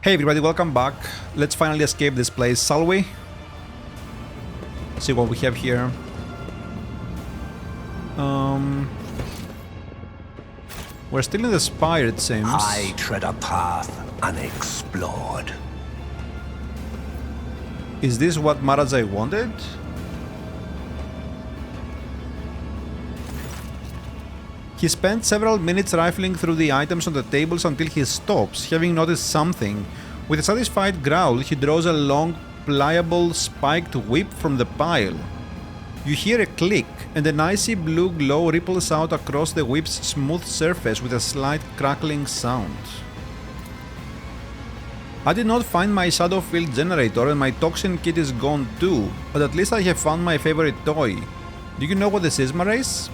Hey everybody, welcome back. Let's finally escape this place, shall we? See what we have here. We're still in the spire, it seems. I tread a path unexplored. Is this what Mrayseplays wanted? He spent several minutes rifling through the items on the tables until he stops, having noticed something. With a satisfied growl, he draws a long, pliable, spiked whip from the pile. You hear a click, and an icy blue glow ripples out across the whip's smooth surface with a slight crackling sound. I did not find my shadow field generator and my toxin kit is gone too, but at least I have found my favorite toy. Do you know what this is, Yremeryss?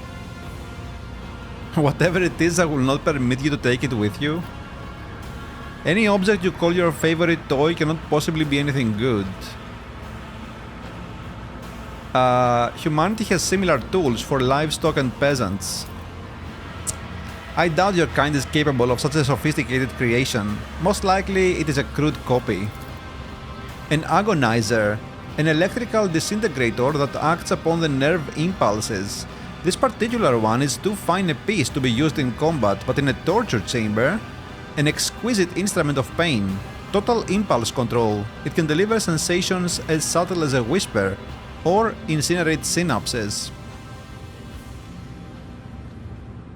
Whatever it is, I will not permit you to take it with you. Any object you call your favorite toy cannot possibly be anything good. Humanity has similar tools for livestock and peasants. I doubt your kind is capable of such a sophisticated creation. Most likely it is a crude copy. An agonizer, an electrical disintegrator that acts upon the nerve impulses. This particular one is too fine a piece to be used in combat, but in a torture chamber, an exquisite instrument of pain. Total impulse control. It can deliver sensations as subtle as a whisper, or incinerate synapses.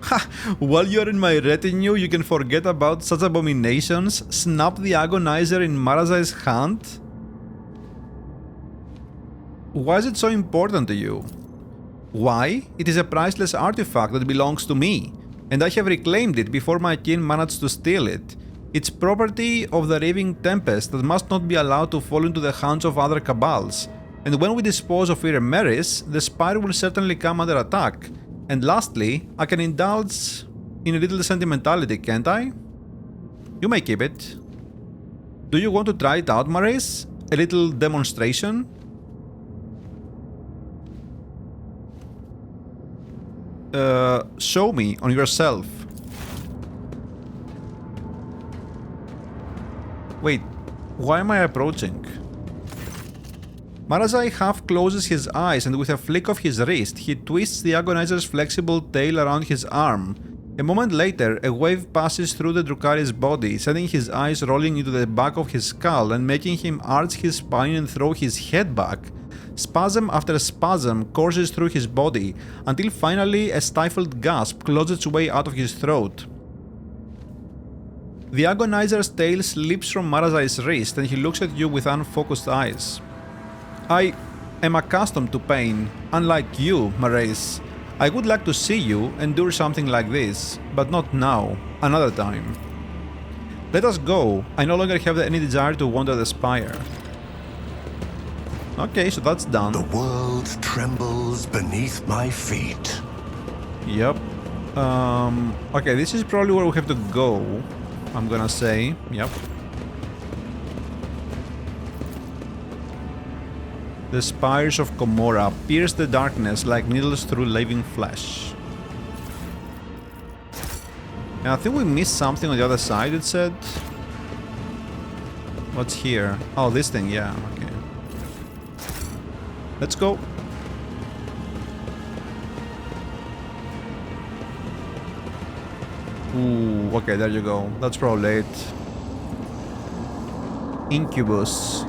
Ha! While you're in my retinue, you can forget about such abominations. Snap the agonizer in Mrayseplays' hand? Why is it so important to you? Why? It is a priceless artifact that belongs to me, and I have reclaimed it before my kin managed to steal it. It's property of the Raving Tempest that must not be allowed to fall into the hands of other cabals, and when we dispose of Yremeryss, the spire will certainly come under attack. And lastly, I can indulge in a little sentimentality, can't I? You may keep it. Do you want to try it out, Yremeryss? A little demonstration? Show me on yourself. Wait, why am I approaching? Mrayseplays half closes his eyes and with a flick of his wrist, he twists the agonizer's flexible tail around his arm. A moment later, a wave passes through the Drukhari's body, sending his eyes rolling into the back of his skull and making him arch his spine and throw his head back. Spasm after spasm courses through his body, until finally a stifled gasp claws its way out of his throat. The agonizer's tail slips from Mrayseplays' wrist and he looks at you with unfocused eyes. I am accustomed to pain, unlike you, Yremeryss. I would like to see you endure something like this, but not now, another time. Let us go, I no longer have any desire to wander the spire. Okay, so that's done. The world trembles beneath my feet. Yep. Okay, this is probably where we have to go, I'm gonna say. Yep. The spires of Gomorrah pierce the darkness like needles through living flesh. And I think we missed something on the other side, it said. What's here? Oh, this thing, yeah, okay. Let's go. Ooh, okay, there you go. That's probably it. Incubus.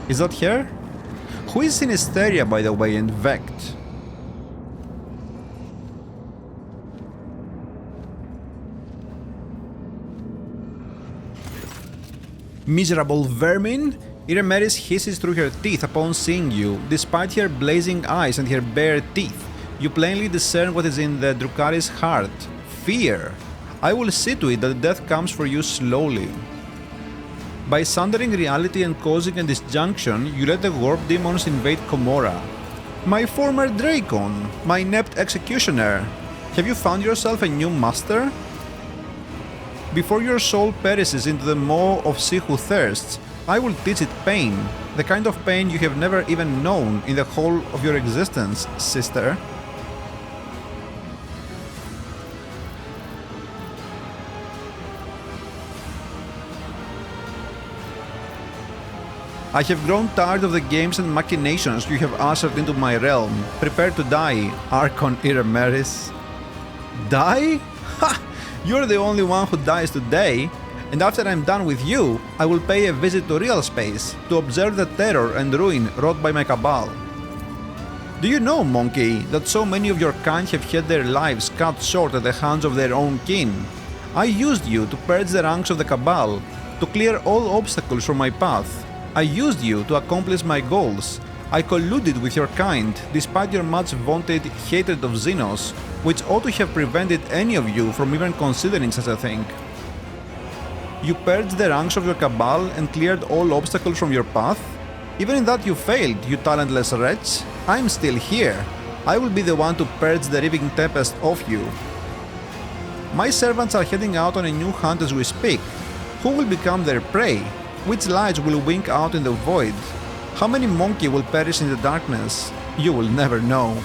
Is that her? Who is Sinisteria, by the way, and Vect? Miserable vermin? Yremeryss hisses through her teeth upon seeing you. Despite her blazing eyes and her bare teeth, you plainly discern what is in the Drukhari's heart. Fear. I will see to it that death comes for you slowly. By sundering reality and causing a disjunction, you let the warp demons invade Gomorrah. My former Dracon, my inept executioner, have you found yourself a new master? Before your soul perishes into the maw of She Who Thirsts, I will teach it pain, the kind of pain you have never even known in the whole of your existence, sister. I have grown tired of the games and machinations you have ushered into my realm. Prepare to die, Archon Yremeryss. Die? Ha! You're the only one who dies today, and after I'm done with you, I will pay a visit to real space to observe the terror and ruin wrought by my cabal. Do you know, monkey, that so many of your kind have had their lives cut short at the hands of their own kin? I used you to purge the ranks of the cabal, to clear all obstacles from my path. I used you to accomplish my goals. I colluded with your kind, despite your much vaunted hatred of Xenos, which ought to have prevented any of you from even considering such a thing. You purged the ranks of your cabal and cleared all obstacles from your path? Even in that you failed, you talentless wretch. I'm still here. I will be the one to purge the riving tempest off you. My servants are heading out on a new hunt as we speak. Who will become their prey? Which lights will wink out in the void? How many monkey will perish in the darkness? You will never know.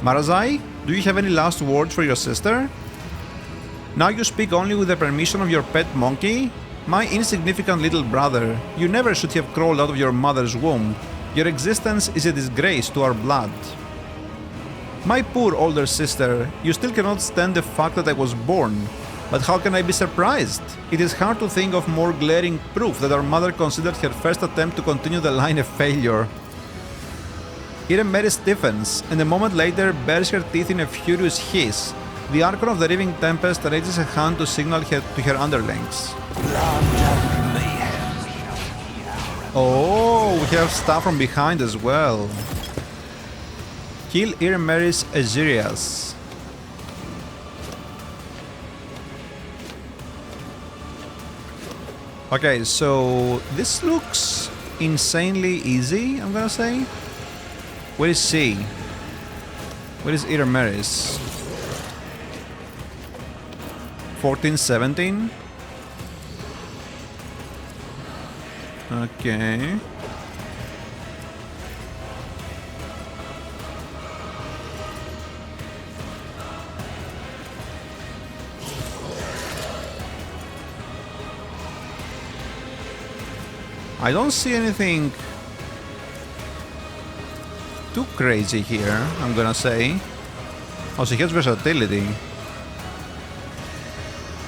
Marazai, do you have any last words for your sister? Now you speak only with the permission of your pet monkey? My insignificant little brother, you never should have crawled out of your mother's womb. Your existence is a disgrace to our blood. My poor older sister, you still cannot stand the fact that I was born. But how can I be surprised? It is hard to think of more glaring proof that our mother considered her first attempt to continue the line a failure. Yremeryss stiffens, and a moment later bares her teeth in a furious hiss. The Archon of the Riving Tempest raises a hand to signal her to her underlings. Oh, we have stuff from behind as well. Kill Yremeryss Aezyrraesh. Okay, so this looks insanely easy, I'm gonna say. Where is she? Where is Yremeryss? 14-17? Okay. I don't see anything too crazy here, I'm gonna say. Oh, she has versatility.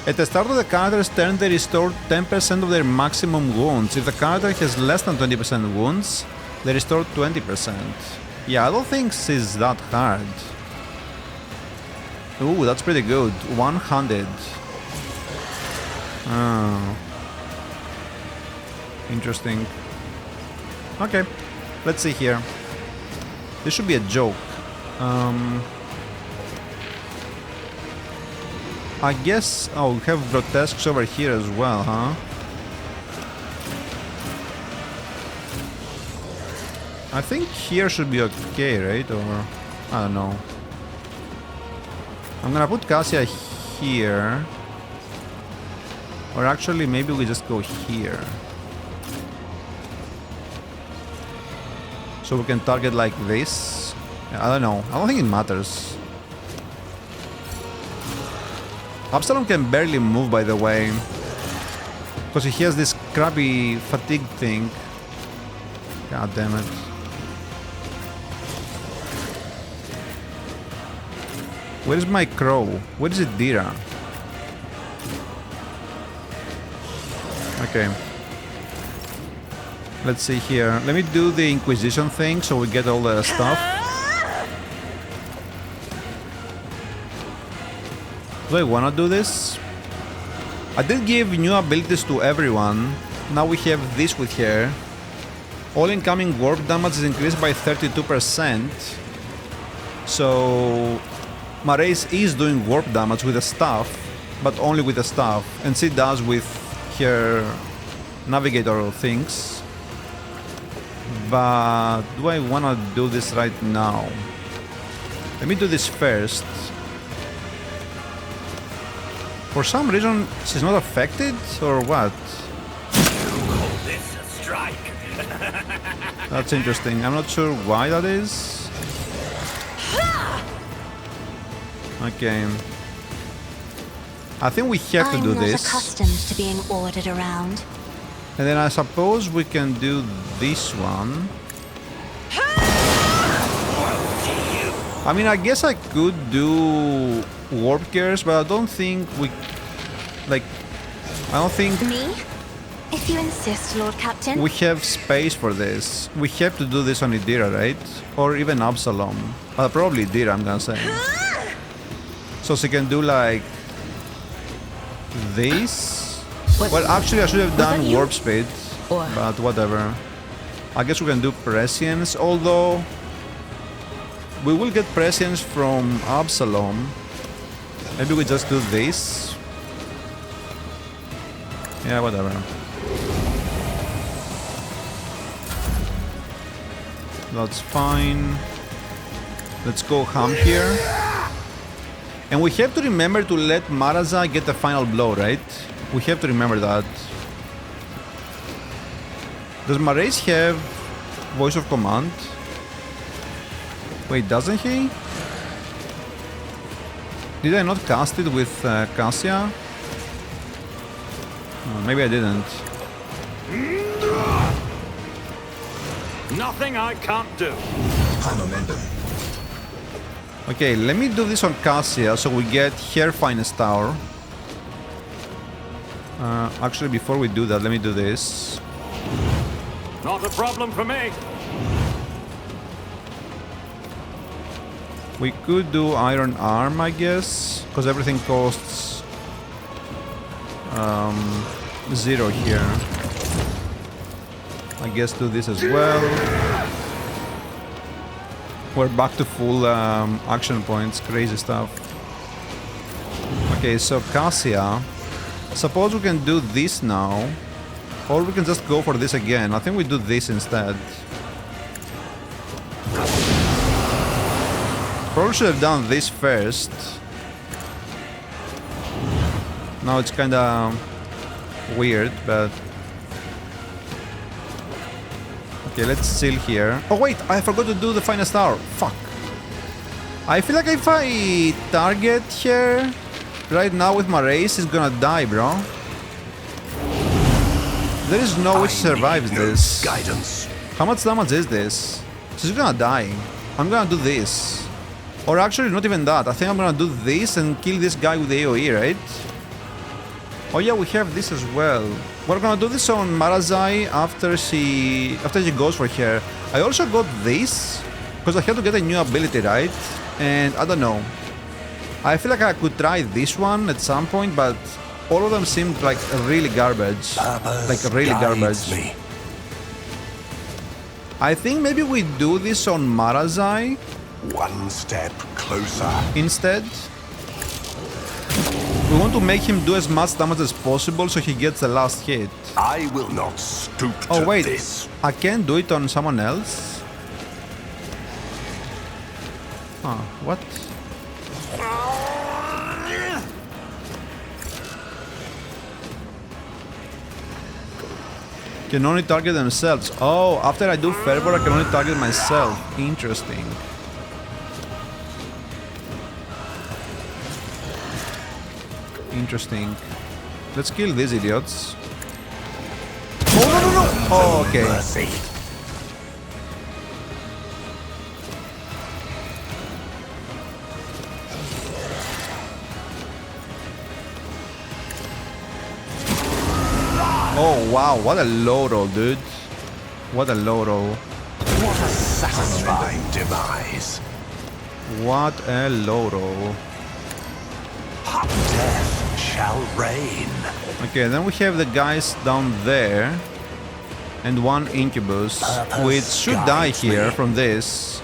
At the start of the character's turn, they restore 10% of their maximum wounds. If the character has less than 20% wounds, they restore 20%. Yeah, I don't think she's that hard. Ooh, that's pretty good. One-handed. Oh. Interesting. Okay, let's see here. This should be a joke. I guess... Oh, we have grotesques over here as well, huh? I think here should be okay, right? Or... I don't know. I'm gonna put Cassia here. Or actually, maybe we just go here. So we can target like this. I don't know. I don't think it matters. Absalom can barely move, by the way. Because he has this crappy fatigue thing. God damn it. Where is my crow? Where is it, Dira? Okay. Let's see here. Let me do the Inquisition thing so we get all the stuff. Do I wanna do this? I did give new abilities to everyone. Now we have this with her. All incoming warp damage is increased by 32%. So Mrayseplays is doing warp damage with the staff, but only with the staff, and she does with her navigator things. But do I wanna do this right now? Let me do this first. For some reason, she's not affected, or what? You call this a strike? That's interesting. I'm not sure why that is. Okay. I think we have to do I'm not this. accustomed to being ordered around. And then I suppose we can do this one. I mean, I guess I could do warp gears, but I don't think we... Like, I don't think Me? If you insist, Lord Captain. we have space for this. We have to do this on Yremeryss, right? Or even Absalom. Probably Yremeryss, I'm gonna say. So she can do like... this? Well, actually I should have done warp speed. But whatever. I guess we can do prescience, although... we will get prescience from Absalom. Maybe we just do this. Yeah, whatever. That's fine. Let's go ham here. And we have to remember to let Mrayseplays get the final blow, right? We have to remember that. Does Mrayseplays have voice of command? Wait, doesn't he? Did I not cast it with Cassia? Oh, maybe I didn't. Nothing I can't do. Momentum. Okay, let me do this on Cassia so we get her finest tower. Actually, before we do that, let me do this. Not a problem for me. We could do Iron Arm, I guess, because everything costs 0 here. I guess do this as well. We're back to full action points, crazy stuff. Okay, so Cassia. Suppose we can do this now, or we can just go for this again. I think we do this instead. Probably should have done this first. Now it's kinda weird, but... okay, let's seal here. Oh wait, I forgot to do the finest hour. Fuck. I feel like if I target her right now with Mrayseplays, he's gonna die, bro. There is no way she survives this. Guidance. How much damage is this? She's gonna die. I'm gonna do this. Or actually, not even that. I think I'm gonna do this and kill this guy with the AoE, right? Oh yeah, we have this as well. We're gonna do this on Mrayseplays after she goes for her. I also got this because I had to get a new ability, right? And I don't know. I feel like I could try this one at some point, but all of them seemed like really garbage. Like really garbage. Me. I think maybe we do this on Mrayseplays One step closer. instead. We want to make him do as much damage as possible so he gets the last hit. I will not stoop Oh to wait, this. I can do it on someone else? Huh, what? Can only target themselves. Oh, after I do Fervor, I can only target myself. Interesting. Interesting. Let's kill these idiots. Oh, no, no, no! Oh, okay. Mercy. Oh, wow. What a low roll, dude. What a low roll. What a satisfying demise. What a low roll. Hot death shall reign. Okay, then we have the guys down there. And one incubus, which should die here from this.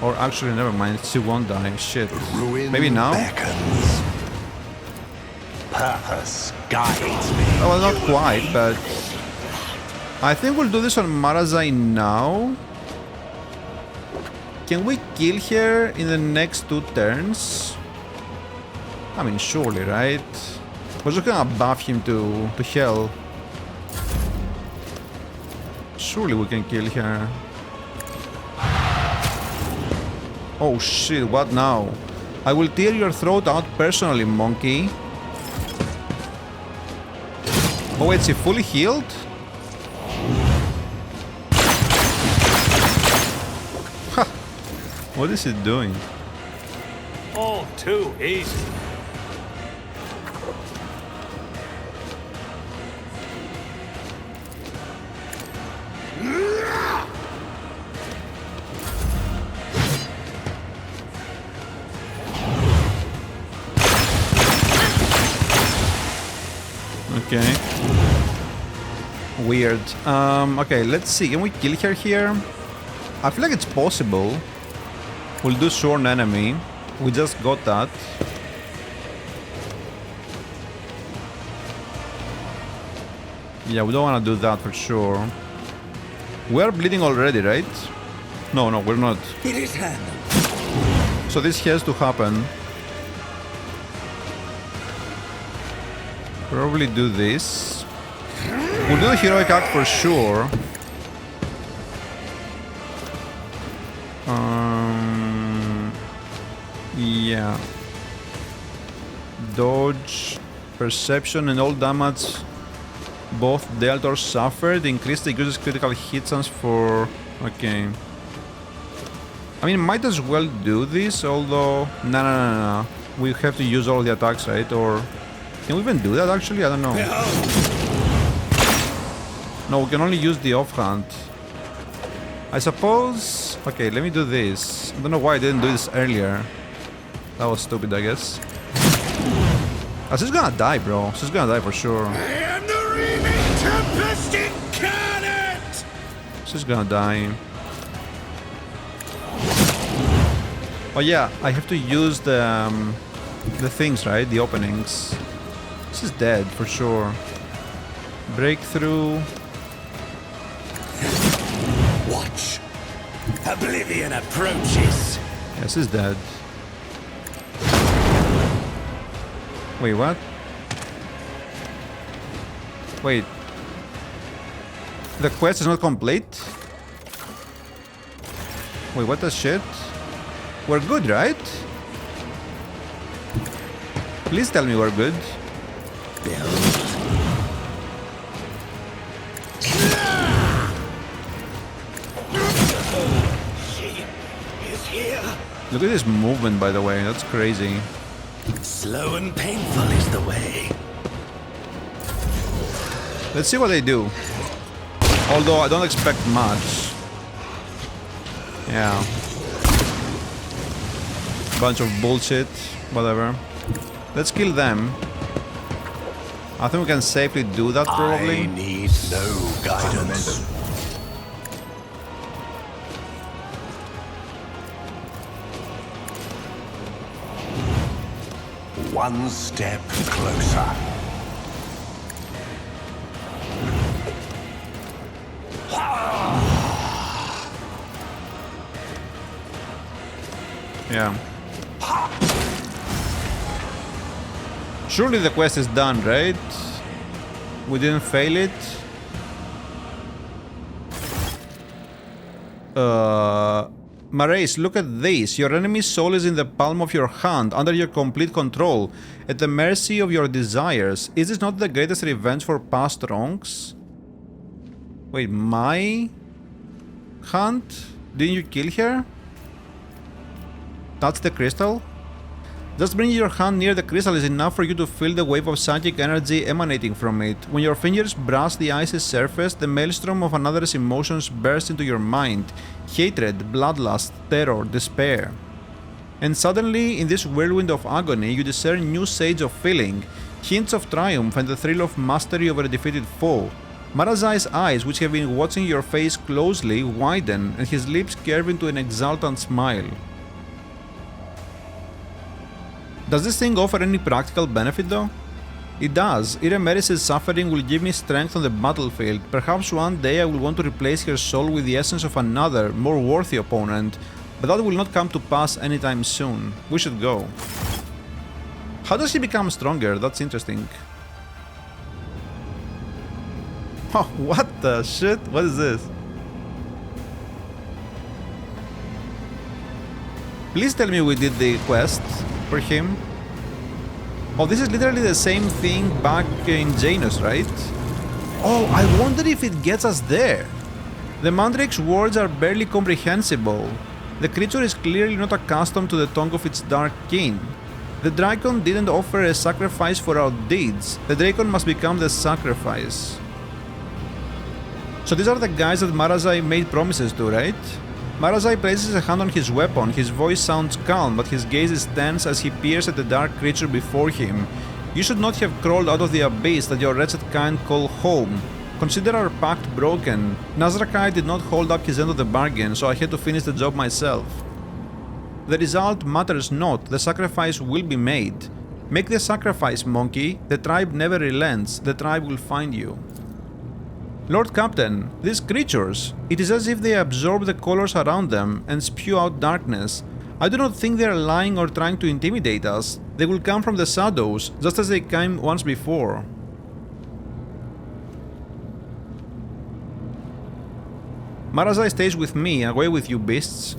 Or actually, never mind, she won't die. Shit. Ruin Maybe now? beckons. Purpose guides me. Oh, well, not quite, but... I think we'll do this on Mrayseplays now. Can we kill her in the next 2 turns? I mean, surely, right? We're just gonna buff him to hell. Surely we can kill her. Oh shit, what now? I will tear your throat out personally, monkey. Oh wait, is he fully healed? Ha! What is he doing? All too easy. Okay. Weird. Okay, let's see. Can we kill her here? I feel like it's possible. We'll do Sworn Enemy. We just got that. Yeah, we don't want to do that for sure. We're bleeding already, right? No, we're not. It is handled. So this has to happen. Probably do this. We'll do the heroic act for sure. Yeah. Dodge, perception, and all damage both dealt or suffered. Increase the user's critical hit chance for... Okay. I mean, might as well do this, although... No. We have to use all the attacks, right? Or... Can we even do that, actually? I don't know. No, we can only use the offhand. I suppose... Okay, let me do this. I don't know why I didn't do this earlier. That was stupid, I guess. Oh, she's gonna die, bro. She's gonna die for sure. I am the remaining Tempest incarnate! She's gonna die. Oh yeah, I have to use the things, right? The openings. This is dead for sure. Breakthrough. Watch. Oblivion approaches. Yes, he's dead. Wait, what? Wait. The quest is not complete? Wait, what the shit? We're good, right? Please tell me we're good. She is here. Look at this movement, by the way. That's crazy. Slow and painful is the way. Let's see what they do. Although I don't expect much. Yeah. Bunch of bullshit. Whatever. Let's kill them. I think we can safely do that, probably. I need no guidance. One step closer. Yeah. Surely the quest is done, right? We didn't fail it. Mrayseplays, look at this. Your enemy's soul is in the palm of your hand, under your complete control, at the mercy of your desires. Is this not the greatest revenge for past wrongs? Wait, my hand? Didn't you kill her? That's the crystal? Just bringing your hand near the crystal is enough for you to feel the wave of psychic energy emanating from it. When your fingers brush the ice's surface, the maelstrom of another's emotions bursts into your mind. Hatred, bloodlust, terror, despair. And suddenly, in this whirlwind of agony, you discern new shades of feeling, hints of triumph and the thrill of mastery over a defeated foe. Marazi's eyes, which have been watching your face closely, widen, and his lips curve into an exultant smile. Does this thing offer any practical benefit though? It does. Yremeryss' suffering will give me strength on the battlefield. Perhaps one day I will want to replace her soul with the essence of another, more worthy opponent, but that will not come to pass anytime soon. We should go. How does he become stronger? That's interesting. Oh, what the shit? What is this? Please tell me we did the quest for him. Oh, this is literally the same thing back in Janus, right? Oh, I wonder if it gets us there. The Mandrake's words are barely comprehensible. The creature is clearly not accustomed to the tongue of its dark kin. The Dracon didn't offer a sacrifice for our deeds. The Dracon must become the sacrifice. So these are the guys that Mrayseplays made promises to, right? Mrayseplays places a hand on his weapon. His voice sounds calm, but his gaze is tense as he peers at the dark creature before him. You should not have crawled out of the abyss that your wretched kind call home. Consider our pact broken. Nazrakai did not hold up his end of the bargain, so I had to finish the job myself. The result matters not, the sacrifice will be made. Make the sacrifice, monkey. The tribe never relents, the tribe will find you. Lord Captain, these creatures, it is as if they absorb the colors around them and spew out darkness. I do not think they are lying or trying to intimidate us. They will come from the shadows, just as they came once before. Mrayseplays stays with me, away with you beasts.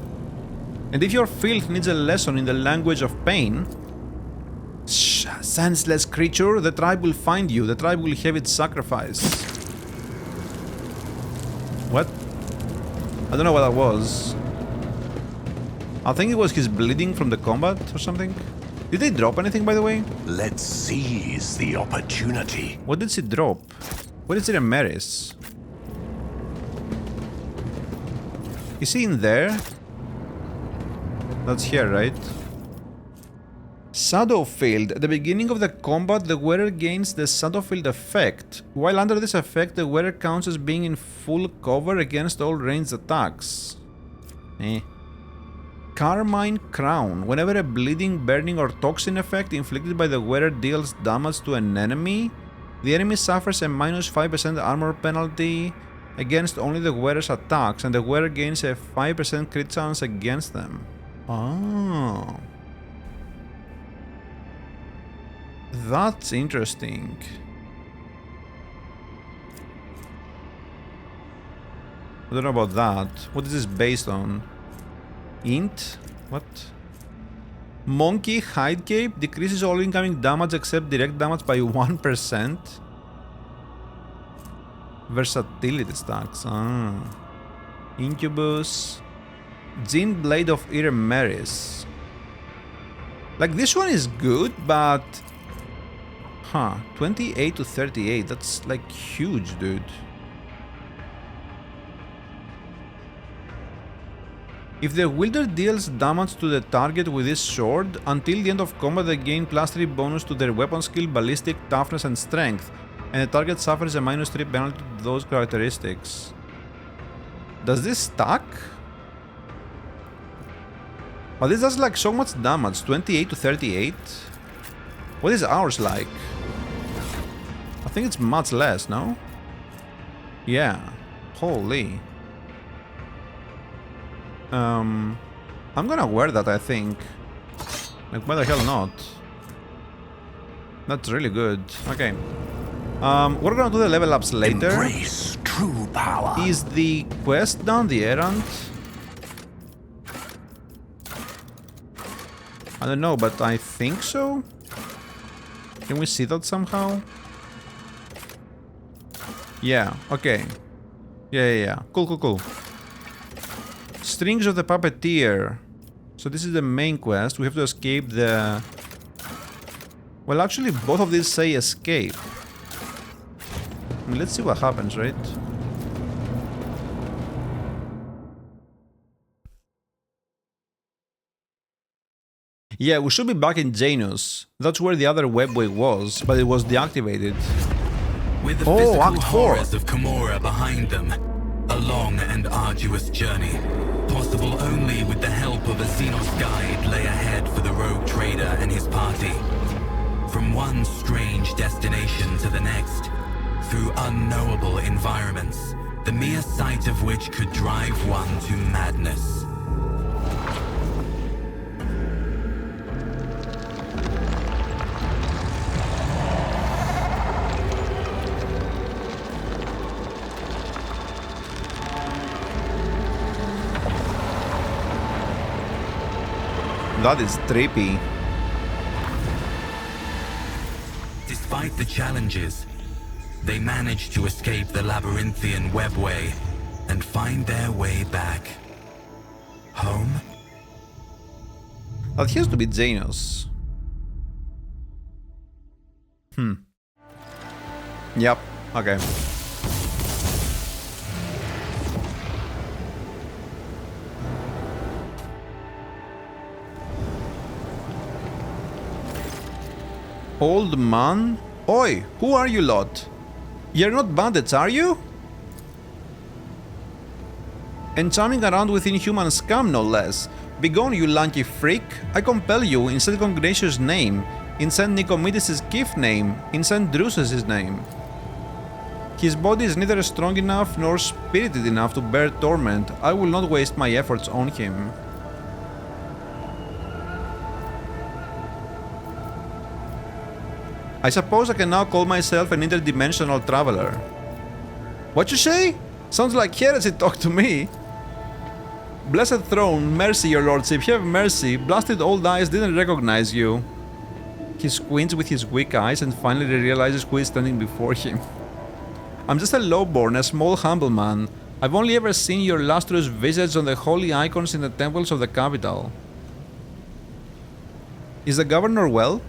And if your filth needs a lesson in the language of pain... Shh, senseless creature, the tribe will find you, the tribe will have its sacrifice. What? I don't know what that was. I think it was his bleeding from the combat or something. Did they drop anything, by the way? Let's seize the opportunity. What did she drop? What is Yremeryss? Is he in there? That's here, right? Shadowfield. At the beginning of the combat, the wearer gains the Shadowfield effect. While under this effect, the wearer counts as being in full cover against all ranged attacks. Carmine Crown. Whenever a bleeding, burning or toxin effect inflicted by the wearer deals damage to an enemy, the enemy suffers a minus 5% armor penalty against only the wearer's attacks, and the wearer gains a 5% crit chance against them. Oh. That's interesting. I don't know about that. What is this based on? Int? What? Monkey Hide Cape decreases all incoming damage except direct damage by 1%. Versatility stacks. Ah. Incubus. Gene Blade of Yremeryss. Like, this one is good, but... Huh. 28 to 38. That's, like, huge, dude. If the wielder deals damage to the target with this sword, until the end of combat they gain +3 bonus to their weapon skill, ballistic, toughness and strength, and the target suffers a -3 penalty to those characteristics. Does this stack? But this does like so much damage, 28 to 38. What is ours like? I think it's much less, no? Yeah. Holy. I'm gonna wear that, I think. Like, why the hell not? That's really good. Okay. We're gonna do the level ups later. Embrace true power. Is the quest done? The errand? I don't know, but I think so? Can we see that somehow? Yeah, okay. Yeah. Cool. Strings of the Puppeteer. So this is the main quest. We have to escape the... Well, actually, both of these say escape. Let's see what happens, right? Yeah, we should be back in Janus. That's where the other webway was, but it was deactivated. With the Oh, physical Act 4. horrors of Camorra behind them, a long and arduous journey, possible only with the help of a Xenos guide, lay ahead for the rogue trader and his party. From one strange destination to the next, through unknowable environments, the mere sight of which could drive one to madness. That is trippy. Despite the challenges, they manage to escape the labyrinthian webway and find their way back home. That has to be Janos. Yep, okay. Old man? Oi, who are you lot? You're not bandits, are you? And charming around with inhuman scum, no less. Begone, you lanky freak! I compel you, in St. Congratulation's name, in St. Nicomedes' gift name, in St. Drusus' name. His body is neither strong enough nor spirited enough to bear torment. I will not waste my efforts on him. I suppose I can now call myself an interdimensional traveler. What you say? Sounds like heresy talk to me. Blessed throne, mercy, your lordship, have mercy. Blasted old eyes didn't recognize you. He squints with his weak eyes and finally realizes who is standing before him. I'm just a lowborn, a small humble man. I've only ever seen your lustrous visage on the holy icons in the temples of the capital. Is the governor well?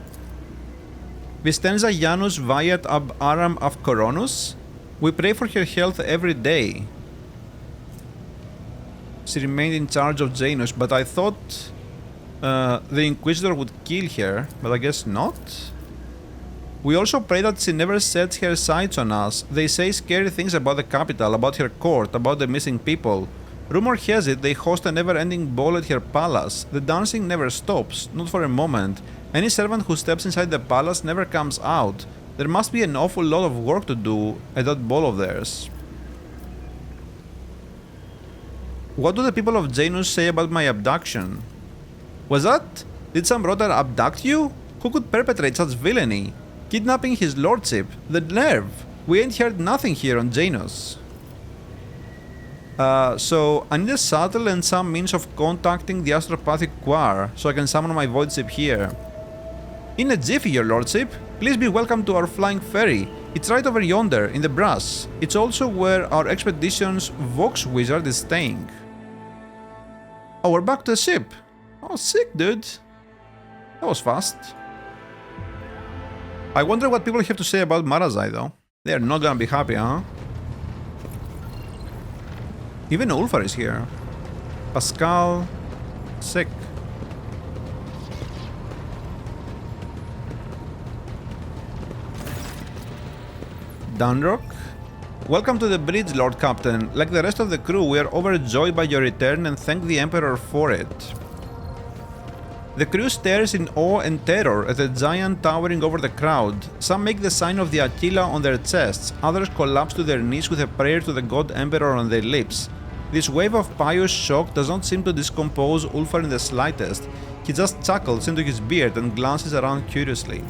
Vistenza Janus Viat ab Aram of Koronus? We pray for her health every day. She remained in charge of Janos, but I thought the Inquisitor would kill her, but I guess not. We also pray that she never sets her sights on us. They say scary things about the capital, about her court, about the missing people. Rumor has it they host a never-ending ball at her palace. The dancing never stops, not for a moment. Any servant who steps inside the palace never comes out. There must be an awful lot of work to do at that ball of theirs. What do the people of Janus say about my abduction? Was that? Did some rotter abduct you? Who could perpetrate such villainy? Kidnapping his lordship? The nerve! We ain't heard nothing here on Janus. So I need a shuttle and some means of contacting the astropathic Quar so I can summon my voidship here. In a jiffy, your lordship. Please be welcome to our flying ferry. It's right over yonder, in the brush. It's also where our expedition's Vox wizard is staying. Oh, we're back to the ship. Oh, sick, dude. That was fast. I wonder what people have to say about Mrayseplays, though. They're not gonna be happy, huh? Even Ulfar is here. Pascal. Sick. Dunrock? Welcome to the bridge, Lord Captain. Like the rest of the crew, we are overjoyed by your return and thank the Emperor for it. The crew stares in awe and terror at the giant towering over the crowd. Some make the sign of the Aquila on their chests, others collapse to their knees with a prayer to the God Emperor on their lips. This wave of pious shock does not seem to discompose Ulfar in the slightest. He just chuckles into his beard and glances around curiously.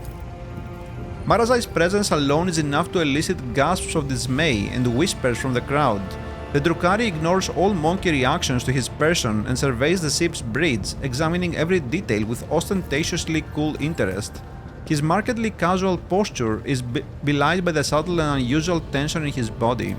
Mrayseplays' presence alone is enough to elicit gasps of dismay and whispers from the crowd. The Drukhari ignores all monkey reactions to his person and surveys the ship's bridge, examining every detail with ostentatiously cool interest. His markedly casual posture is belied by the subtle and unusual tension in his body.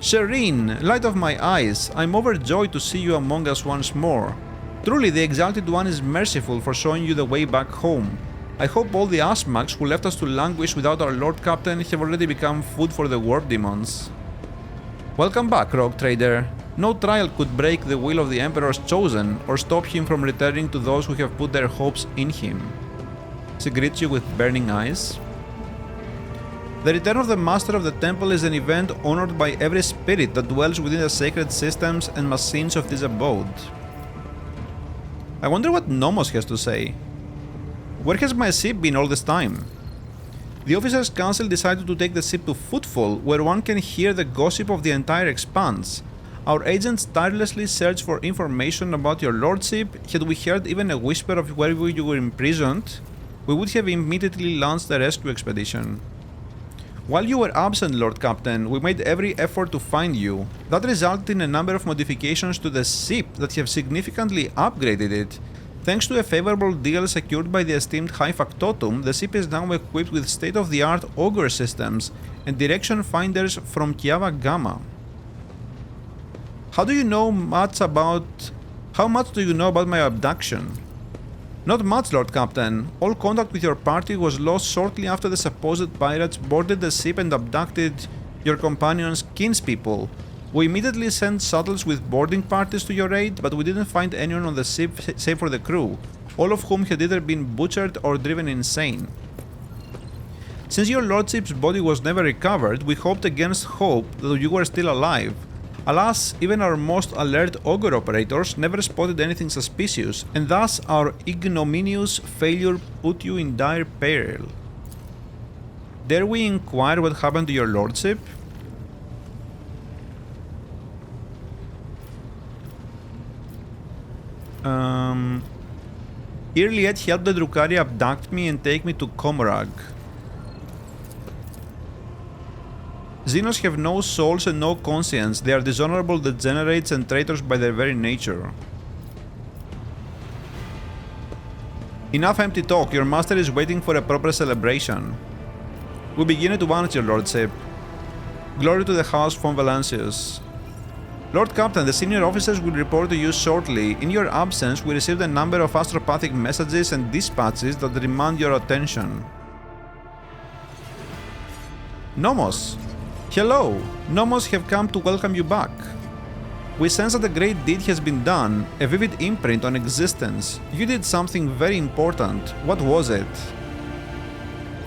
Serene, light of my eyes, I'm overjoyed to see you among us once more. Truly, the Exalted One is merciful for showing you the way back home. I hope all the Asmax who left us to languish without our Lord Captain have already become food for the warp demons. Welcome back, rogue trader. No trial could break the will of the Emperor's chosen or stop him from returning to those who have put their hopes in him. She greets you with burning eyes. The return of the Master of the Temple is an event honored by every spirit that dwells within the sacred systems and machines of this abode. I wonder what Nomos has to say. Where has my ship been all this time? The Officers' Council decided to take the ship to Footfall, where one can hear the gossip of the entire expanse. Our agents tirelessly searched for information about your lordship. Had we heard even a whisper of where you were imprisoned, we would have immediately launched a rescue expedition. While you were absent, Lord Captain, we made every effort to find you. That resulted in a number of modifications to the ship that have significantly upgraded it. Thanks to a favorable deal secured by the esteemed High Factotum, the ship is now equipped with state-of-the-art auger systems and direction finders from Kiava Gamma. How much do you know about my abduction? Not much, Lord Captain. All contact with your party was lost shortly after the supposed pirates boarded the ship and abducted your companion's kinspeople. We immediately sent shuttles with boarding parties to your aid, but we didn't find anyone on the ship save for the crew, all of whom had either been butchered or driven insane. Since your lordship's body was never recovered, we hoped against hope that you were still alive. Alas, even our most alert auger operators never spotted anything suspicious, and thus our ignominious failure put you in dire peril. Dare we inquire what happened to your lordship? Yremeryss helped the Drukhari abduct me and take me to Comrag. Xenos have no souls and no conscience. They are dishonorable degenerates and traitors by their very nature. Enough empty talk. Your master is waiting for a proper celebration. We begin at once, your lordship. Glory to the house von Valancius. Lord Captain, the senior officers will report to you shortly. In your absence, we received a number of astropathic messages and dispatches that demand your attention. Nomos! Hello! Nomos have come to welcome you back. We sense that a great deed has been done, a vivid imprint on existence. You did something very important. What was it?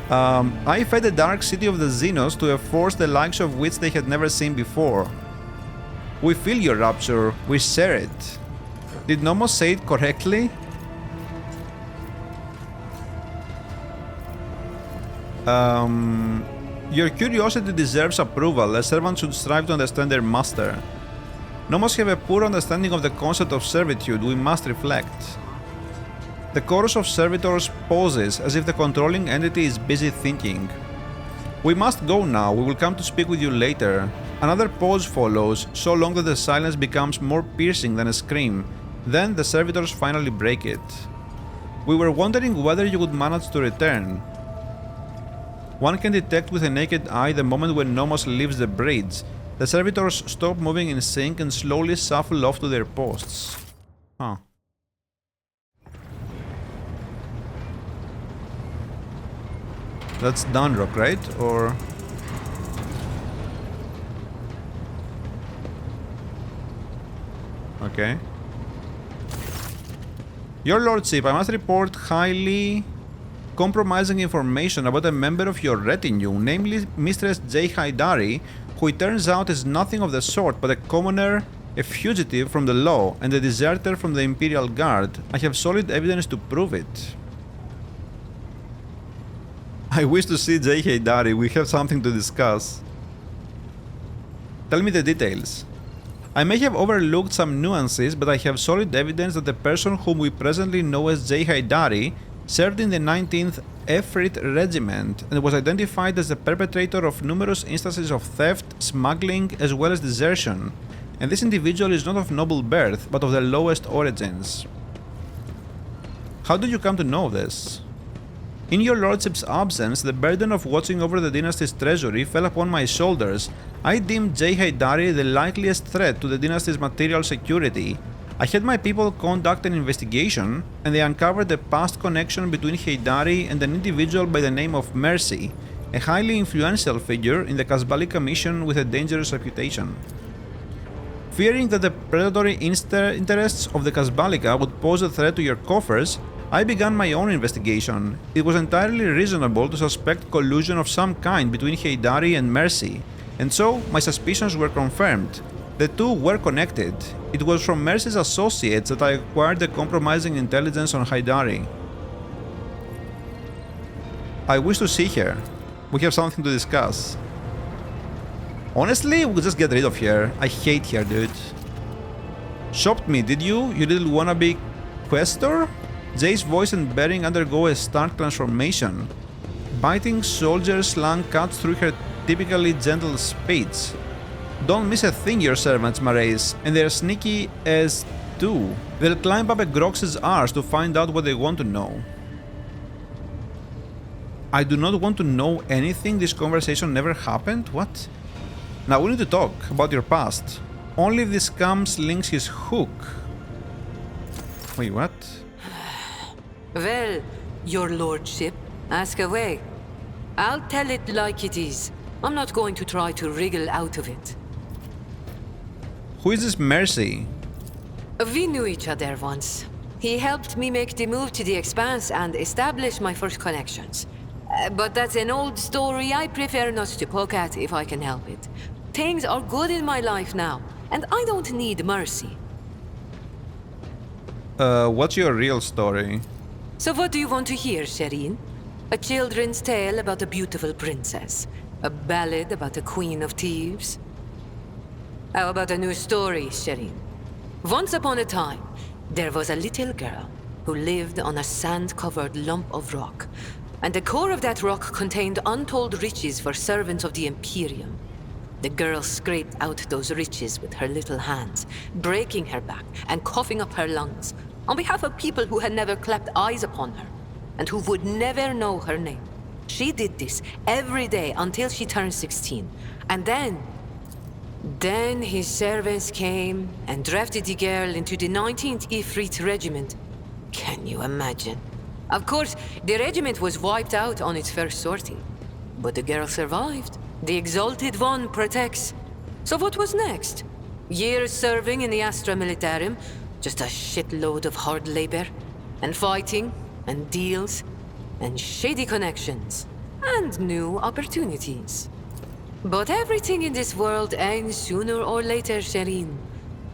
I fed the dark city of the Xenos to a force the likes of which they had never seen before. We feel your rapture, we share it. Did Nomos say it correctly? Your curiosity deserves approval. A servant should strive to understand their master. Nomos have a poor understanding of the concept of servitude. We must reflect. The chorus of servitors pauses as if the controlling entity is busy thinking. We must go now. We will come to speak with you later. Another pause follows, so long that the silence becomes more piercing than a scream. Then the servitors finally break it. We were wondering whether you would manage to return. One can detect with a naked eye the moment when Nomos leaves the bridge. The servitors stop moving in sync and slowly shuffle off to their posts. Huh. That's Dunrock, right? Or... Okay. Your lordship, I must report highly compromising information about a member of your retinue, namely Mistress J. Haidari, who it turns out is nothing of the sort but a commoner, a fugitive from the law, and a deserter from the Imperial Guard. I have solid evidence to prove it. I wish to see J. Haidari. We have something to discuss. Tell me the details. I may have overlooked some nuances, but I have solid evidence that the person whom we presently know as J. Haidari served in the 19th Efrit Regiment and was identified as the perpetrator of numerous instances of theft, smuggling, as well as desertion. And this individual is not of noble birth, but of the lowest origins. How did you come to know this? In your lordship's absence, the burden of watching over the dynasty's treasury fell upon my shoulders. I deemed J. Haidari the likeliest threat to the dynasty's material security. I had my people conduct an investigation, and they uncovered a past connection between Haidari and an individual by the name of Mercy, a highly influential figure in the Kasbalika mission with a dangerous reputation. Fearing that the predatory interests of the Kasbalika would pose a threat to your coffers, I began my own investigation. It was entirely reasonable to suspect collusion of some kind between Haidari and Mercy, and so my suspicions were confirmed. The two were connected. It was from Mercy's associates that I acquired the compromising intelligence on Haidari. I wish to see her. We have something to discuss. Honestly, we'll just get rid of her. I hate her, dude. Shocked me, did you? You little wannabe questor? Jay's voice and bearing undergo a stark transformation. Biting soldier slang cuts through her typically gentle speech. Don't miss a thing, your servants, Mrayseplays, and they're sneaky as do? They'll climb up a Grox's arse to find out what they want to know. I do not want to know anything. This conversation never happened? What? Now we need to talk about your past. Only if this scum slings his hook. Wait, what? Well, your lordship, ask away. I'll tell it like it is. I'm not going to try to wriggle out of it. Who is this Mercy? We knew each other once. He helped me make the move to the Expanse and establish my first connections. But that's an old story I prefer not to poke at if I can help it. Things are good in my life now, and I don't need mercy. What's your real story? So what do you want to hear, Shireen? A children's tale about a beautiful princess? A ballad about a queen of thieves? How about a new story, Shireen? Once upon a time, there was a little girl who lived on a sand-covered lump of rock. And the core of that rock contained untold riches for servants of the Imperium. The girl scraped out those riches with her little hands, breaking her back and coughing up her lungs, on behalf of people who had never clapped eyes upon her, and who would never know her name. She did this every day until she turned 16, and then his servants came and drafted the girl into the 19th Ifrit Regiment. Can you imagine? Of course, the regiment was wiped out on its first sortie. But the girl survived. The Exalted One protects. So what was next? Years serving in the Astra Militarum, just a shitload of hard labor, and fighting, and deals, and shady connections, and new opportunities. But everything in this world ends sooner or later, Shireen.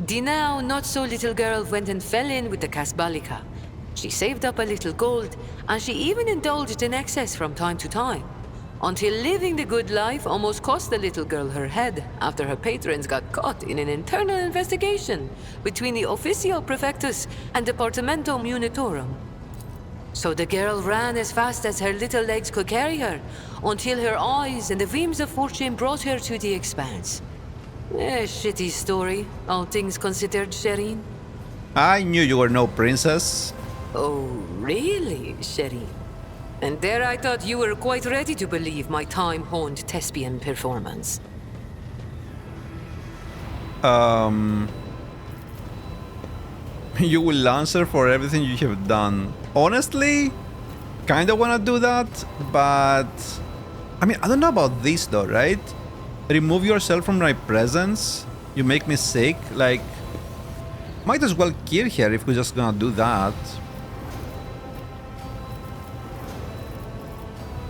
The now not-so-little girl went and fell in with the Kasbalika. She saved up a little gold, and she even indulged in excess from time to time, until living the good life almost cost the little girl her head after her patrons got caught in an internal investigation between the Officio Prefectus and Departamento Munitorum. So the girl ran as fast as her little legs could carry her, until her eyes and the beams of fortune brought her to the Expanse. A shitty story, all things considered, Shireen. I knew you were no princess. Oh, really, Shireen? And there I thought you were quite ready to believe my time-honed thespian performance. You will answer for everything you have done. Honestly, kinda wanna do that, but... I mean, I don't know about this though, right? Remove yourself from my presence? You make me sick? Like... Might as well kill her if we're just gonna do that.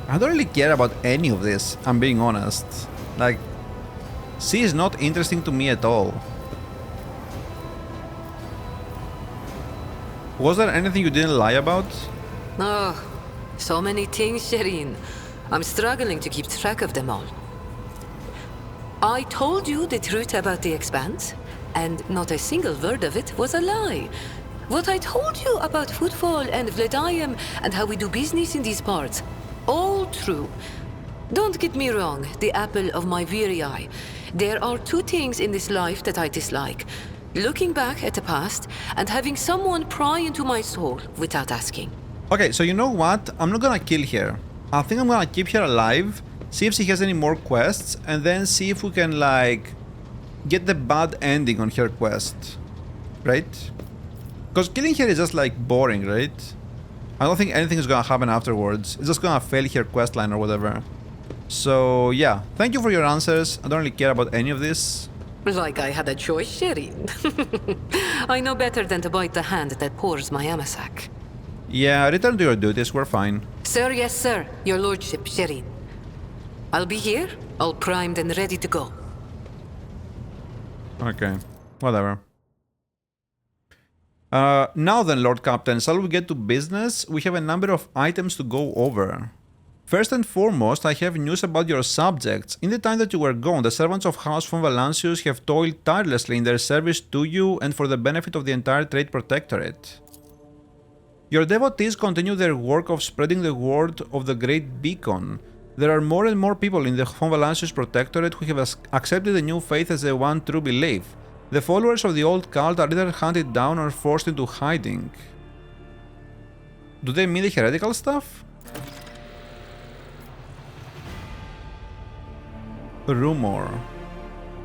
I don't really care about any of this, I'm being honest. Like, she is not interesting to me at all. Was there anything you didn't lie about? Oh, so many things, Shireen. I'm struggling to keep track of them all. I told you the truth about the Expanse, and not a single word of it was a lie. What I told you about footfall and Vladayam and how we do business in these parts, all true. Don't get me wrong, the apple of my weary eye. There are two things in this life that I dislike. Looking back at the past and having someone pry into my soul without asking. Okay, so you know what? I'm not gonna kill her. I think I'm gonna keep her alive, see if she has any more quests, and then see if we can, like, get the bad ending on her quest. Right? Because killing her is just, like, boring, right? I don't think anything is gonna happen afterwards. It's just gonna fail her questline or whatever. So, yeah. Thank you for your answers. I don't really care about any of this. Like I had a choice, Shireen. I know better than to bite the hand that pours my amasak. Yeah, return to your duties. We're fine. Sir, yes, sir. Your lordship, Shireen. I'll be here, all primed and ready to go. Okay. Whatever. Now then, Lord Captain, shall we get to business? We have a number of items to go over. First and foremost, I have news about your subjects. In the time that you were gone, the servants of House von Valancius have toiled tirelessly in their service to you and for the benefit of the entire Trade Protectorate. Your devotees continue their work of spreading the word of the Great Beacon. There are more and more people in the von Valancius Protectorate who have accepted the new faith as the one true belief. The followers of the old cult are either hunted down or forced into hiding. Do they mean the heretical stuff? Rumor.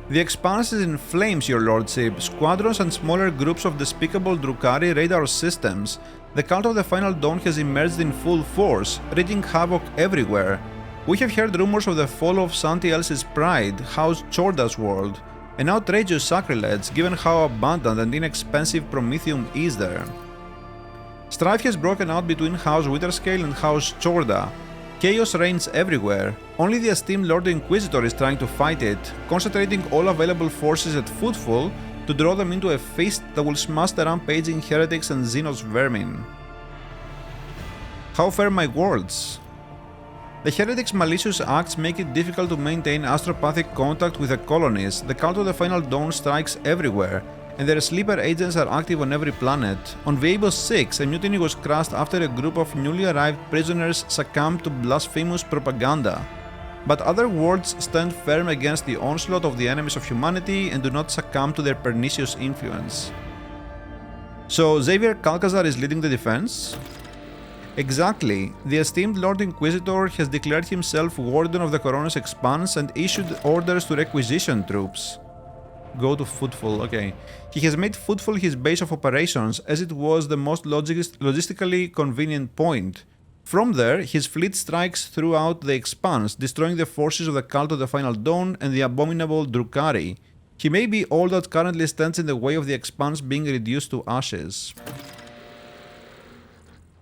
The Expanse is in flames, your lordship. Squadrons and smaller groups of despicable Drukhari raid our systems. The cult of the Final Dawn has emerged in full force, wreaking havoc everywhere. We have heard rumors of the fall of Santi Else's pride, House Chorda's world. An outrageous sacrilege, given how abundant and inexpensive Prometheum is there. Strife has broken out between House Winterscale and House Chorda. Chaos reigns everywhere. Only the esteemed Lord Inquisitor is trying to fight it, concentrating all available forces at footfall to draw them into a feast that will smash the rampaging heretics and Xenos vermin. How fare my words? The heretics' malicious acts make it difficult to maintain astropathic contact with the colonies. The cult of the Final Dawn strikes everywhere, and their sleeper agents are active on every planet. On Vaibos 6, a mutiny was crushed after a group of newly arrived prisoners succumbed to blasphemous propaganda. But other worlds stand firm against the onslaught of the enemies of humanity and do not succumb to their pernicious influence. So Xavier Calcazar is leading the defense? Exactly. The esteemed Lord Inquisitor has declared himself Warden of the Koronus Expanse and issued orders to requisition troops. Go to Footfall, okay. He has made Footfall his base of operations as it was the most logistically convenient point. From there, his fleet strikes throughout the Expanse, destroying the forces of the Cult of the Final Dawn and the abominable Drukhari. He may be all that currently stands in the way of the Expanse being reduced to ashes.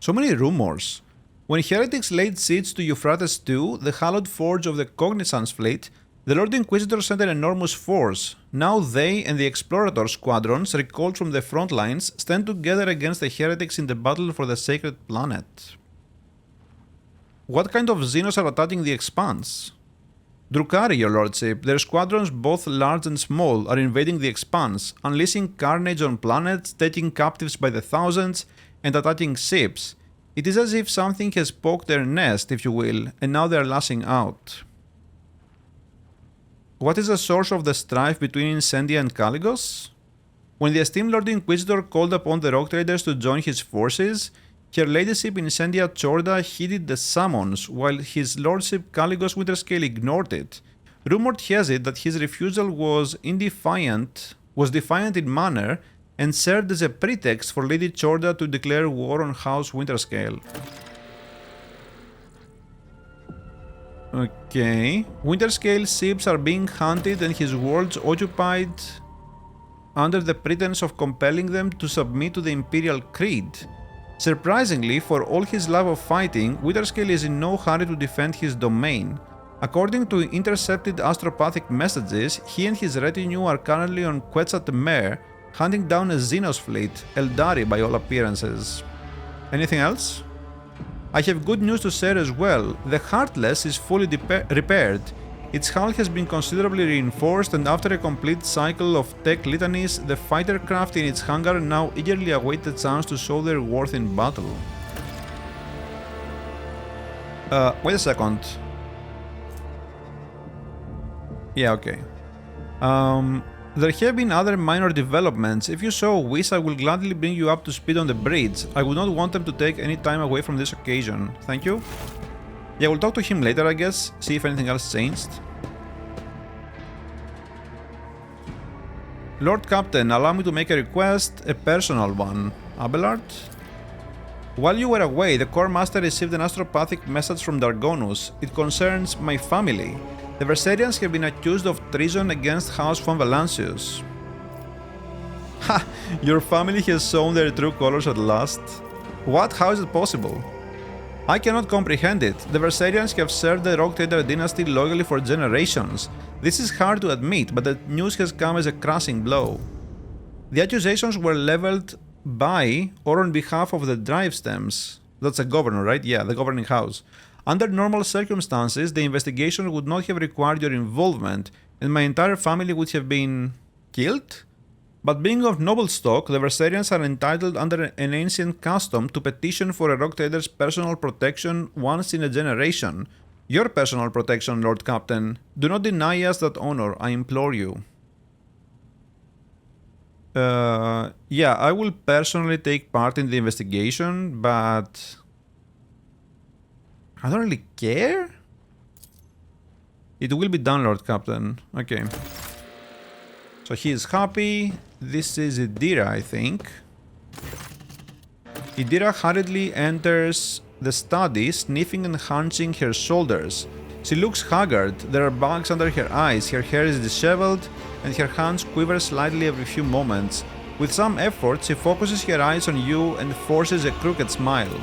So many rumors. When heretics laid siege to Euphrates II, the hallowed forge of the Cognizance fleet, the Lord Inquisitor sent an enormous force. Now they and the Explorator squadrons, recalled from the front lines, stand together against the heretics in the battle for the sacred planet. What kind of Xenos are attacking the Expanse? Drukhari, your lordship. Their squadrons, both large and small, are invading the Expanse, unleashing carnage on planets, taking captives by the thousands, and attacking ships. It is as if something has poked their nest, if you will, and now they are lashing out. What is the source of the strife between Incendia and Caligos? When the esteemed Lord Inquisitor called upon the Rogue Traders to join his forces, her ladyship Incendia Chorda heeded the summons, while his lordship Caligos Winterscale ignored it. Rumored has it that his refusal was defiant in manner and served as a pretext for Lady Chorda to declare war on House Winterscale. Okay. Winterscale ships are being hunted and his worlds occupied under the pretense of compelling them to submit to the Imperial Creed. Surprisingly, for all his love of fighting, Winterscale is in no hurry to defend his domain. According to intercepted astropathic messages, he and his retinue are currently on Quetzat Mare, hunting down a Xenos fleet, Eldari by all appearances. Anything else? I have good news to share as well. The Heartless is fully repaired. Its hull has been considerably reinforced, and after a complete cycle of tech litanies, the fighter craft in its hangar now eagerly await the chance to show their worth in battle. Wait a second. Yeah, okay. There have been other minor developments. If you so wish, I will gladly bring you up to speed on the bridge. I would not want them to take any time away from this occasion. Thank you. Yeah, we'll talk to him later, I guess, see if anything else changed. Lord Captain, allow me to make a request, a personal one. Abelard? While you were away, the Core Master received an astropathic message from Dargonus. It concerns my family. The Versarians have been accused of treason against House von Valancius. Ha! Your family has shown their true colors at last. What? How is it possible? I cannot comprehend it. The Versarians have served the Rogue Trader dynasty loyally for generations. This is hard to admit, but the news has come as a crushing blow. The accusations were leveled by or on behalf of the Drive Stems. That's a governor, right? Yeah, the governing house. Under normal circumstances, the investigation would not have required your involvement, and my entire family would have been killed? But being of noble stock, the Versarians are entitled under an ancient custom to petition for a Rogue Trader's personal protection once in a generation. Your personal protection, Lord Captain. Do not deny us that honor, I implore you. Yeah, I will personally take part in the investigation, but I don't really care. It will be done, Lord Captain. Okay. So he is happy. This is Yremeryss, I think. Yremeryss hurriedly enters the study, sniffing and hunching her shoulders. She looks haggard, there are bags under her eyes, her hair is disheveled, and her hands quiver slightly every few moments. With some effort, she focuses her eyes on you and forces a crooked smile.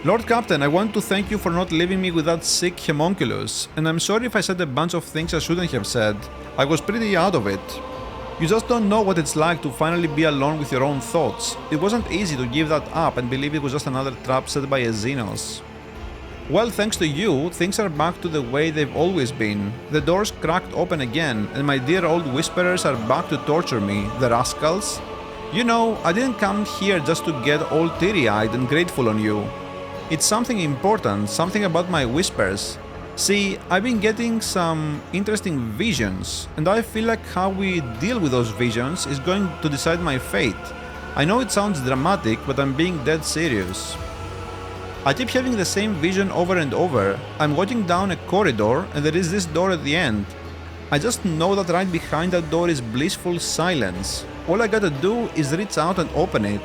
Lord Captain, I want to thank you for not leaving me with that sick homunculus, and I'm sorry if I said a bunch of things I shouldn't have said. I was pretty out of it. You just don't know what it's like to finally be alone with your own thoughts. It wasn't easy to give that up and believe it was just another trap set by a Xenos. Well, thanks to you, things are back to the way they've always been. The doors cracked open again, and my dear old whisperers are back to torture me, the rascals. You know, I didn't come here just to get all teary-eyed and grateful on you. It's something important, something about my whispers. See, I've been getting some interesting visions, and I feel like how we deal with those visions is going to decide my fate. I know it sounds dramatic, but I'm being dead serious. I keep having the same vision over and over. I'm walking down a corridor and there is this door at the end. I just know that right behind that door is blissful silence. All I gotta do is reach out and open it.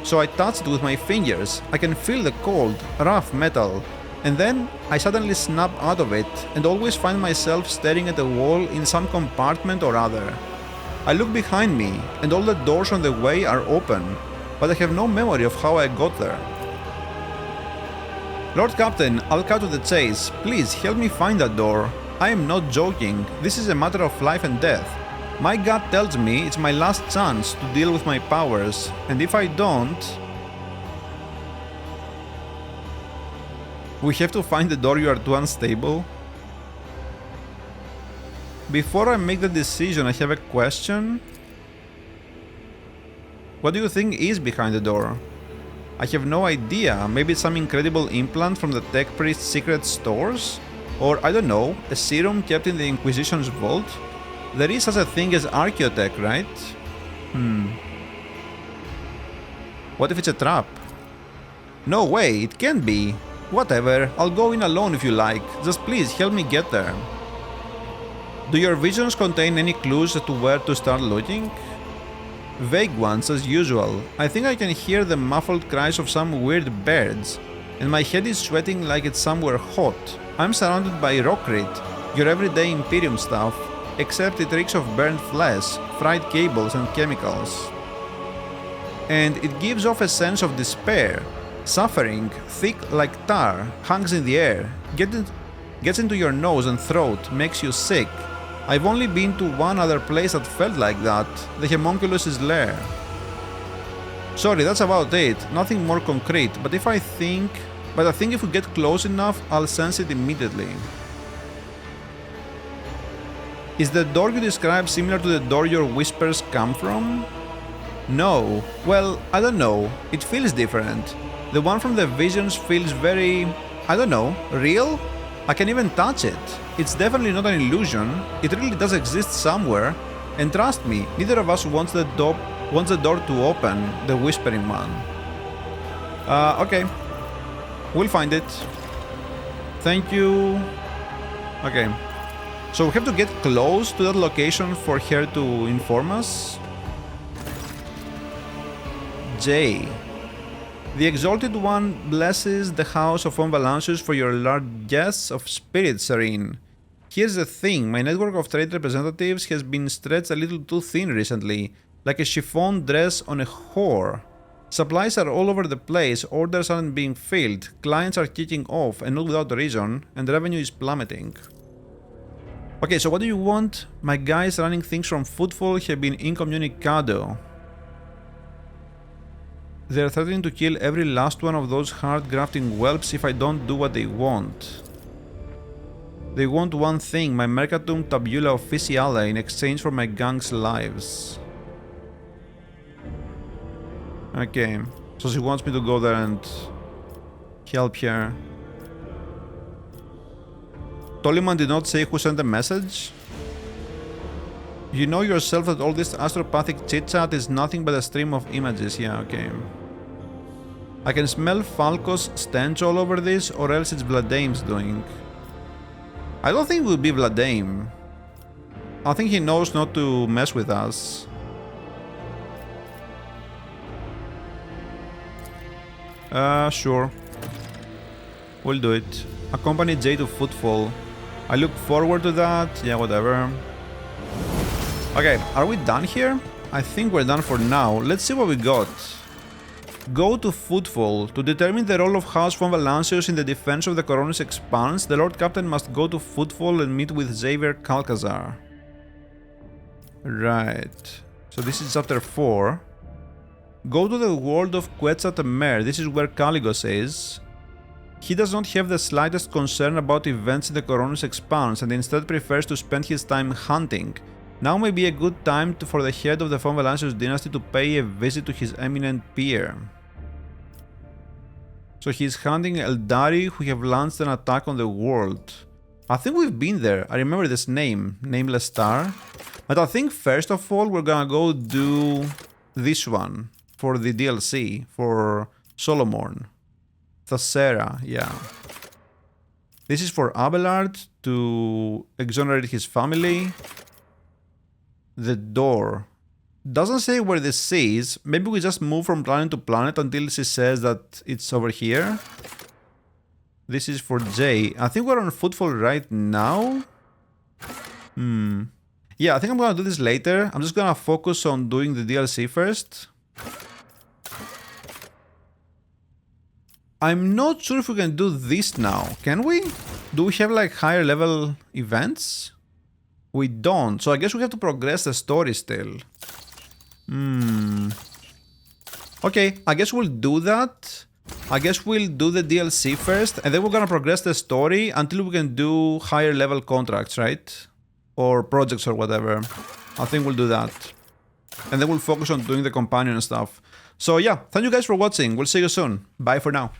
So I touch it with my fingers. I can feel the cold, rough metal. And then I suddenly snap out of it and always find myself staring at a wall in some compartment or other. I look behind me and all the doors on the way are open, but I have no memory of how I got there. Lord Captain, I'll cut to the chase. Please help me find that door. I am not joking. This is a matter of life and death. My gut tells me it's my last chance to deal with my powers, and if I don't... We have to find the door. You are too unstable. Before I make the decision, I have a question. What do you think is behind the door? I have no idea. Maybe it's some incredible implant from the tech priest's secret stores? Or, I don't know, a serum kept in the Inquisition's vault? There is such a thing as archaeotech, right? What if it's a trap? No way, it can't be. Whatever, I'll go in alone if you like. Just please help me get there. Do your visions contain any clues as to where to start looking? Vague ones, as usual. I think I can hear the muffled cries of some weird birds, and my head is sweating like it's somewhere hot. I'm surrounded by rockrit, your everyday Imperium stuff, except it reeks of burnt flesh, fried cables and chemicals. And it gives off a sense of despair. Suffering, thick like tar, hangs in the air, gets into your nose and throat, makes you sick. I've only been to one other place that felt like that, the homunculus's lair. Sorry, that's about it, nothing more concrete, but I think if we get close enough, I'll sense it immediately. Is the door you describe similar to the door your whispers come from? No. Well, I don't know, it feels different. The one from the visions feels very, I don't know, real? I can even touch it. It's definitely not an illusion, it really does exist somewhere, and trust me, neither of us wants the door to open, the whispering one. Okay. We'll find it. Thank you. Okay. So we have to get close to that location for her to inform us. J. The Exalted One blesses the House of Convalances for your largesse of spirit, Serene. Here's the thing, my network of trade representatives has been stretched a little too thin recently, like a chiffon dress on a whore. Supplies are all over the place, orders aren't being filled, clients are kicking off, and not without reason, and revenue is plummeting. Okay, so what do you want? My guys running things from Footfall have been incommunicado. They're threatening to kill every last one of those hard-grafting whelps if I don't do what they want. They want one thing, my Mercatum Tabula Officiale, in exchange for my gang's lives. Okay, so she wants me to go there and help her. Toliman did not say who sent the message. You know yourself that all this astropathic chit-chat is nothing but a stream of images. Yeah, okay. I can smell Falco's stench all over this, or else it's Vladame's doing. I don't think it will be Vladame. I think he knows not to mess with us. Sure. We'll do it. Accompany Jay to Footfall. I look forward to that. Yeah, whatever. Okay, are we done here? I think we're done for now. Let's see what we got. Go to Footfall. To determine the role of House von Valancios in the defense of the Koronus Expanse, the Lord Captain must go to Footfall and meet with Xavier Calcazar. Right. So this is chapter 4. Go to the world of Quetzaltemer. This is where Caligos is. He does not have the slightest concern about events in the Koronus Expanse and instead prefers to spend his time hunting. Now may be a good time for the head of the von Valancios dynasty to pay a visit to his eminent peer. So he's hunting Eldari who have launched an attack on the world. I think we've been there. I remember this name, Nameless Star. But I think first of all we're gonna go do this one for the DLC, for Solomon. Thasera, yeah. This is for Abelard to exonerate his family. The door. Doesn't say where this is. Maybe we just move from planet to planet until she says that it's over here. This is for Jay. I think we're on Footfall right now. Yeah, I think I'm gonna do this later. I'm just gonna focus on doing the DLC first. I'm not sure if we can do this now. Can we? Do we have like higher level events? We don't, so I guess we have to progress the story still. Okay, I guess we'll do that. I guess we'll do the DLC first, and then we're gonna progress the story until we can do higher level contracts, right? Or projects or whatever. I think we'll do that. And then we'll focus on doing the companion stuff. So yeah, thank you guys for watching. We'll see you soon. Bye for now.